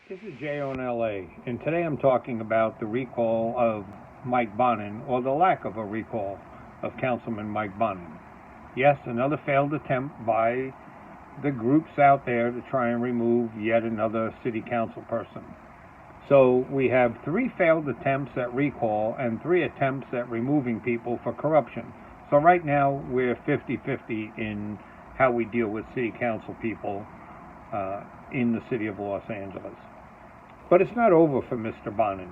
This is Jay on LA, and today I'm talking about the recall of Mike Bonin, or the lack of a recall of Councilman Mike Bonin. Yes, another failed attempt by the groups out there to try and remove yet another city council person. So we have 3 failed attempts at recall and 3 attempts at removing people for corruption. So right now we're 50-50 in how we deal with city council people in the city of Los Angeles. But it's not over for Mr. Bonin,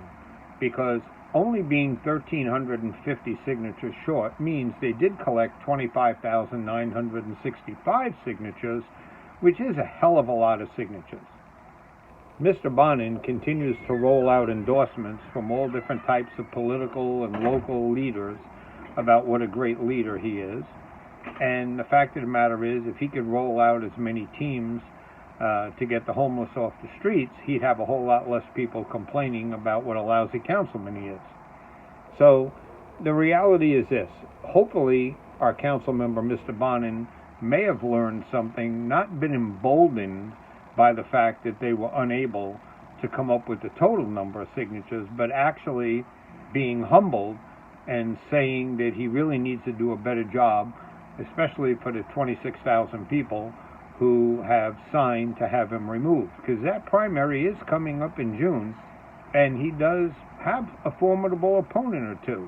because only being 1,350 signatures short means they did collect 25,965 signatures, which is a hell of a lot of signatures. Mr. Bonin continues to roll out endorsements from all different types of political and local leaders about what a great leader he is. And the fact of the matter is, if he could roll out as many teams to get the homeless off the streets, he'd have a whole lot less people complaining about what a lousy councilman he is. So the reality is this: hopefully our council member, Mr. Bonin, may have learned something, not been emboldened by the fact that they were unable to come up with the total number of signatures, but actually being humbled and saying that he really needs to do a better job, especially for the 26,000 people who have signed to have him removed, because that primary is coming up in June, and he does have a formidable opponent or two.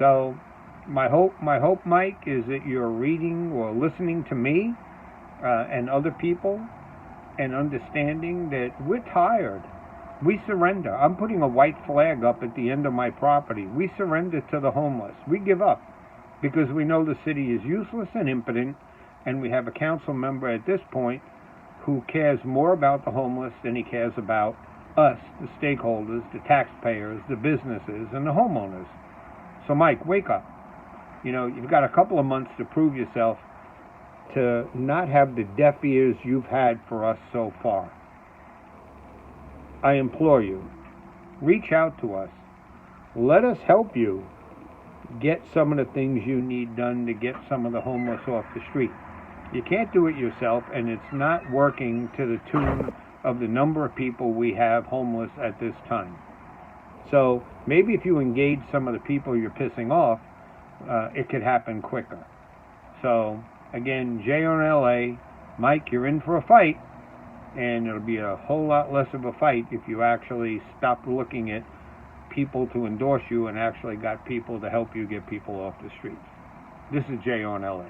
So my hope, Mike, is that you're reading or listening to me and other people and understanding that we're tired. We surrender. I'm putting a white flag up at the end of my property. We surrender to the homeless. We give up because we know the city is useless and impotent, and we have a council member at this point who cares more about the homeless than he cares about us, the stakeholders, the taxpayers, the businesses, and the homeowners. So, Mike, wake up. You know, you've got a couple of months to prove yourself, to not have the deaf ears you've had for us so far. I implore you, reach out to us. Let us help you get some of the things you need done to get some of the homeless off the street. You can't do it yourself, and it's not working to the tune of the number of people we have homeless at this time. So maybe if you engage some of the people you're pissing off, it could happen quicker. So again, Jay on LA, Mike, you're in for a fight, and it'll be a whole lot less of a fight if you actually stop looking at people to endorse you and actually got people to help you get people off the streets. This is Jay on LA.